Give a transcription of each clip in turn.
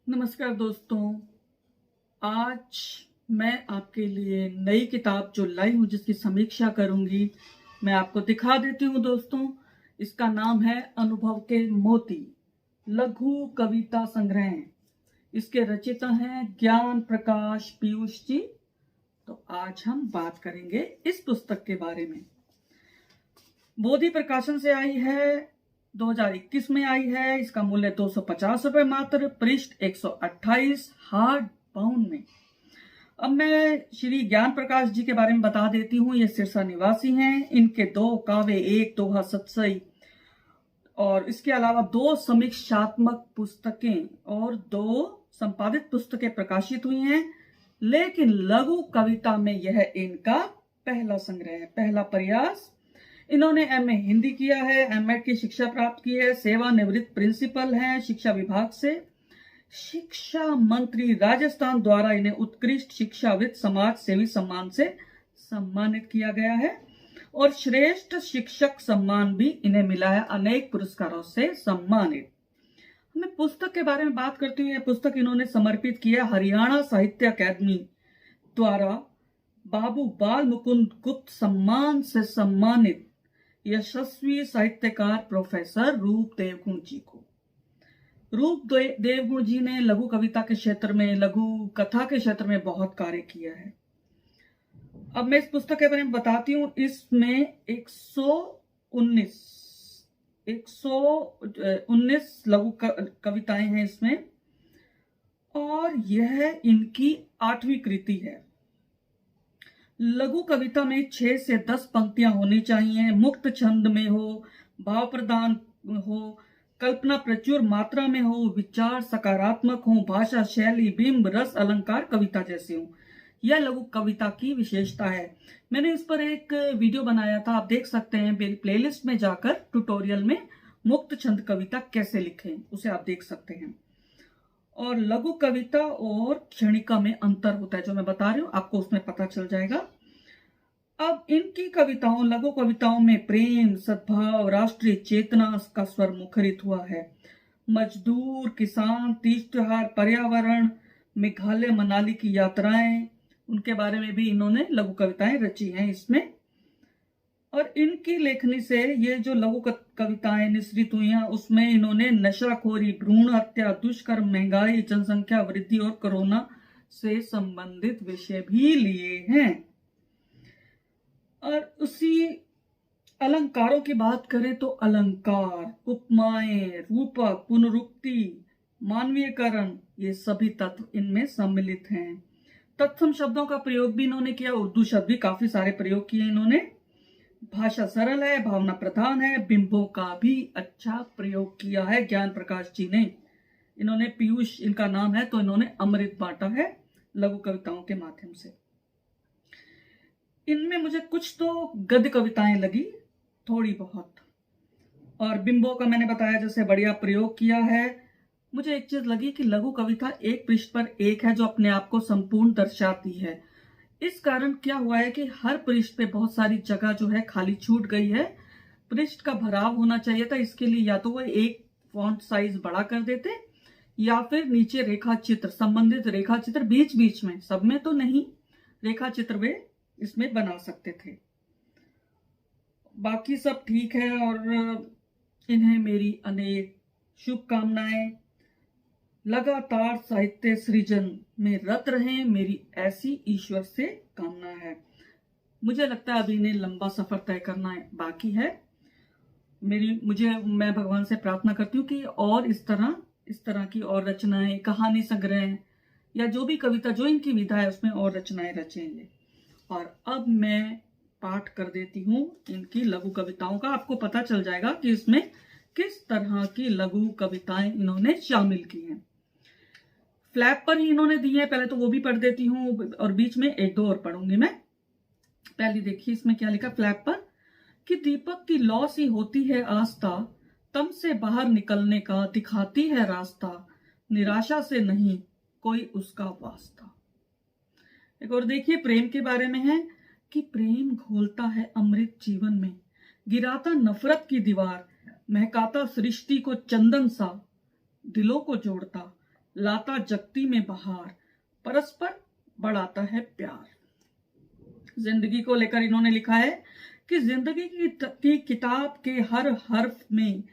नमस्कार दोस्तों। आज मैं आपके लिए नई किताब जो लाई हूँ जिसकी समीक्षा करूंगी, मैं आपको दिखा देती हूँ दोस्तों। इसका नाम है अनुभव के मोती लघु कविता संग्रह। इसके रचयिता हैं ज्ञान प्रकाश पीयूष जी। तो आज हम बात करेंगे इस पुस्तक के बारे में। बोधि प्रकाशन से आई है, 2021 में आई है। इसका मूल्य 250 रुपए मात्र, पृष्ठ 128 हार्ड बाउंड में। अब मैं श्री ज्ञान प्रकाश जी के बारे में बता देती हूँ। ये सिरसा निवासी हैं। इनके 2 काव्य, 1 दोहा सतसई और इसके अलावा 2 समीक्षात्मक पुस्तकें और 2 संपादित पुस्तकें प्रकाशित हुई हैं। लेकिन लघु कविता में यह इनका पहला संग्रह है, पहला प्रयास। इन्होंने एमए हिंदी किया है, एमएड की शिक्षा प्राप्त की है, सेवानिवृत्त प्रिंसिपल हैं शिक्षा विभाग से। शिक्षा मंत्री राजस्थान द्वारा इन्हें उत्कृष्ट शिक्षाविद समाज सेवी सम्मान से सम्मानित किया गया है और श्रेष्ठ शिक्षक सम्मान भी इन्हें मिला है, अनेक पुरस्कारों से सम्मानित। मैं पुस्तक के बारे में बात करती हूँ। यह पुस्तक इन्होंने समर्पित किया हरियाणा साहित्य अकादमी द्वारा बाबू बाल मुकुंद गुप्त सम्मान से सम्मानित यशस्वी साहित्यकार प्रोफेसर रूप देवगुण जी को। रूप देवगुण जी ने लघु कविता के क्षेत्र में, लघु कथा के क्षेत्र में बहुत कार्य किया है। अब मैं इस पुस्तक के बारे में बताती हूँ। इसमें 119 लघु कविताएं हैं इसमें और यह इनकी 8वीं कृति है। लघु कविता में 6 से 10 पंक्तियां होनी चाहिए, मुक्त छंद में हो, भाव प्रदान हो, कल्पना प्रचुर मात्रा में हो, विचार सकारात्मक हो, भाषा शैली बिंब रस अलंकार कविता जैसे हो। यह लघु कविता की विशेषता है। मैंने इस पर एक वीडियो बनाया था, आप देख सकते हैं मेरी प्लेलिस्ट में जाकर। ट्यूटोरियल में मुक्त छंद कविता कैसे लिखें उसे आप देख सकते हैं। और लघु कविता और क्षणिका में अंतर होता है, जो मैं बता रही हूं आपको उसमें पता चल जाएगा। अब इनकी कविताओं, लघु कविताओं में प्रेम, सद्भाव, राष्ट्रीय चेतना का स्वर मुखरित हुआ है। मजदूर, किसान, तीज त्योहार, पर्यावरण, मेघालय मनाली की यात्राएं, उनके बारे में भी इन्होंने लघु कविताएं रची हैं इसमें। और इनकी लेखनी से ये जो लघु कविताएं निसृत हुई हैं उसमें इन्होंने नशाखोरी, भ्रूण हत्या, दुष्कर्म, महंगाई, जनसंख्या वृद्धि और कोरोना से संबंधित विषय भी लिए हैं। और उसी अलंकारों की बात करें तो अलंकार, उपमाएं, रूपक, पुनरुक्ति, मानवीयकरण, ये सभी तत्व इनमें सम्मिलित हैं। तत्सम शब्दों का प्रयोग भी इन्होंने किया, उर्दू शब्द भी काफी सारे प्रयोग किए इन्होंने। भाषा सरल है, भावना प्रधान है, बिंबों का भी अच्छा प्रयोग किया है ज्ञान प्रकाश जी ने। इन्होंने पीयूष इनका नाम है तो इन्होंने अमृत बांटा है लघु कविताओं के माध्यम से। इनमें मुझे कुछ तो गद्य कविताएं लगी, थोड़ी बहुत, और बिंबों का मैंने बताया जैसे बढ़िया प्रयोग किया है। मुझे एक चीज लगी कि लघु कविता एक पृष्ठ पर एक है जो अपने आप को संपूर्ण दर्शाती है। इस कारण क्या हुआ है कि हर पृष्ठ पे बहुत सारी जगह जो है खाली छूट गई है। पृष्ठ का भराव होना चाहिए था, इसके लिए या तो वो एक फॉन्ट साइज बड़ा कर देते या फिर नीचे रेखा चित्र, संबंधित रेखा चित्र बीच बीच में, सब में तो नहीं, रेखा चित्र वे इसमें बना सकते थे। बाकी सब ठीक है और इन्हें मेरी अनेक शुभकामनाएं। लगातार साहित्य सृजन में रत रहें, मेरी ऐसी ईश्वर से कामना है। मुझे लगता है अभी इन्हें लंबा सफर तय करना बाकी है। मैं भगवान से प्रार्थना करती हूँ कि और इस तरह की और रचनाएं, कहानी संग्रह या जो भी कविता जो इनकी विधा है उसमें और रचनाएं रचेंगे। और अब मैं पाठ कर देती हूँ इनकी लघु कविताओं का। आपको पता चल जाएगा कि इसमें किस तरह की लघु कविताएं इन्होंने शामिल की हैं। फ्लैप पर ही इन्होंने दी है, पहले तो वो भी पढ़ देती हूँ और बीच में 1-2 और पढ़ूंगी मैं। पहले देखिए इसमें क्या लिखा फ्लैप पर, कि दीपक की लौ सी होती है आस्था, तम से बाहर निकलने का दिखाती है रास्ता, निराशा से नहीं कोई उसका वास्ता। एक और देखिए प्रेम के बारे में है कि प्रेम घोलता है अमृत जीवन में, गिराता नफरत की दीवार, महकाता सृष्टि को चंदन सा, दिलों को जोड़ता, लाता जगती में बहार, परस्पर बढ़ाता है प्यार। जिंदगी को लेकर इन्होंने लिखा है कि जिंदगी की किताब के हर हर्फ में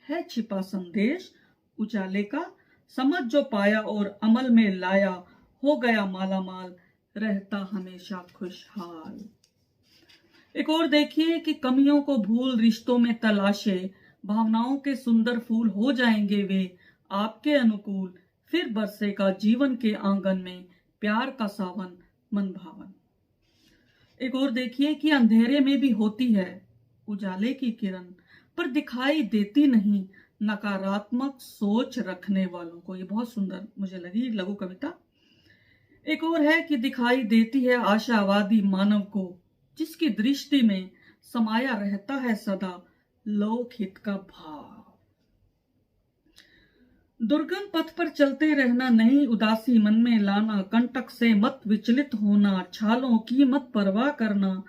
है छिपा संदेश, उजाले का समझ जो पाया और अमल में लाया, हो गया माला माल, रहता हमेशा खुशहाल। एक और देखिए कि कमियों को भूल रिश्तों में तलाशे, भावनाओं के सुंदर फूल हो जाएंगे वे आपके अनुकूल, फिर बरसेगा जीवन के आंगन में प्यार का सावन मन भावन। एक और देखिए कि अंधेरे में भी होती है उजाले की किरण, पर दिखाई देती नहीं नकारात्मक सोच रखने वालों को। ये बहुत सुंदर मुझे लगी लघु कविता। एक और है कि दिखाई देती है आशावादी मानव को, जिसकी दृष्टि में समाया रहता है सदा लोकहित का भाव। दुर्गम पथ पर चलते रहना, नहीं उदासी मन में लाना, कंटक से मत विचलित होना, छालों की मत परवाह करना,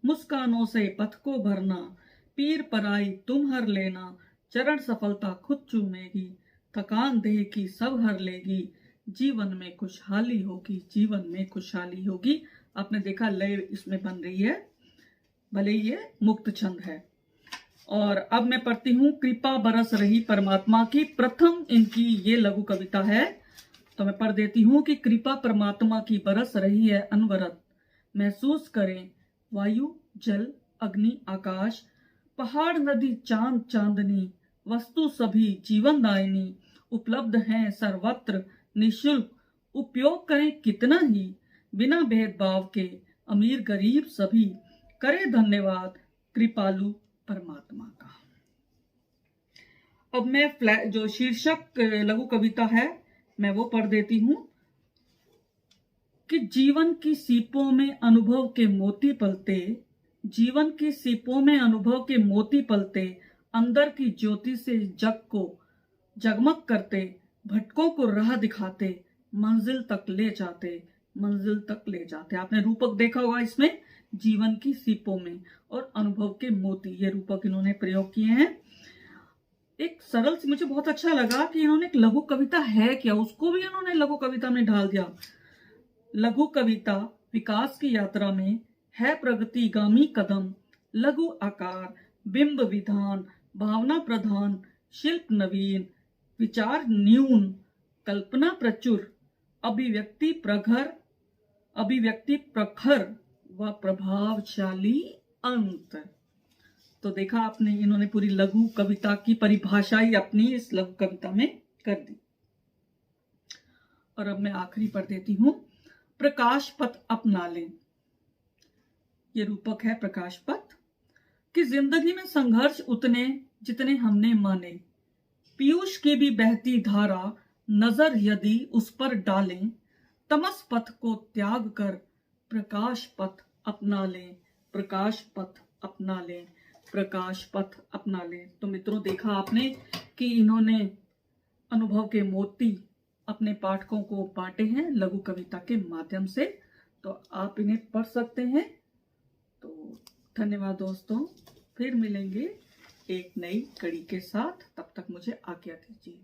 मुस्कानों से पथ को भरना, पीर पराई तुम हर लेना, चरण सफलता खुद चूमेगी, थकान देह की सब हर लेगी, जीवन में खुशहाली होगी, जीवन में खुशहाली होगी। आपने देखा लय इसमें बन रही है, भले ही ये मुक्त छंद है। और अब मैं पढ़ती हूँ कृपा बरस रही परमात्मा की, प्रथम इनकी ये लघु कविता है। तो मैं पढ़ देती हूँ कि कृपा परमात्मा की बरस रही है अनवरत, महसूस करें वायु जल अग्नि आकाश, पहाड़ नदी चांद चांदनी, वस्तु सभी जीवन दायिनी, उपलब्ध हैं सर्वत्र निःशुल्क, उपयोग करें कितना ही, बिना भेदभाव के अमीर गरीब सभी, करे धन्यवाद कृपालु परमात्मा का। अब मैं जो शीर्षक लघु कविता है मैं वो पढ़ देती हूं कि जीवन की सीपों में अनुभव के मोती पलते, जीवन की सीपों में अनुभव के मोती पलते, अंदर की ज्योति से जग को जगमग करते, भटकों को राह दिखाते, मंजिल तक ले जाते, मंजिल तक ले जाते। आपने रूपक देखा होगा इसमें, जीवन की सीपों में और अनुभव के मोती, ये रूपक इन्होंने प्रयोग किए हैं। एक सरल सी, मुझे बहुत अच्छा लगा कि इन्होंने एक लघु कविता है क्या उसको भी इन्होंने लघु कविता में ढाल दिया। लघु कविता विकास की यात्रा में है प्रगतिगामी कदम, लघु आकार बिंब विधान, भावना प्रधान शिल्प नवीन, विचार न्यून कल्पना प्रचुर, अभिव्यक्ति प्रखर व प्रभावशाली अंत। तो देखा आपने, इन्होंने पूरी लघु कविता की परिभाषा ही अपनी इस लघु कविता में कर दी। और अब मैं आखिरी पढ़ देती हूं, प्रकाश पथ अपना लें। ये रूपक है प्रकाश पथ कि जिंदगी में संघर्ष उतने जितने हमने माने, पीयूष की भी बहती धारा नजर यदि उस पर डालें, तमस पथ को त्याग कर प्रकाश पथ अपना लें, प्रकाश पथ अपना लें, प्रकाश पथ अपना लें। तो मित्रों देखा आपने कि इन्होंने अनुभव के मोती अपने पाठकों को बांटे हैं लघु कविता के माध्यम से, तो आप इन्हें पढ़ सकते हैं। तो धन्यवाद दोस्तों, फिर मिलेंगे एक नई कड़ी के साथ, तब तक मुझे आज्ञा दीजिए।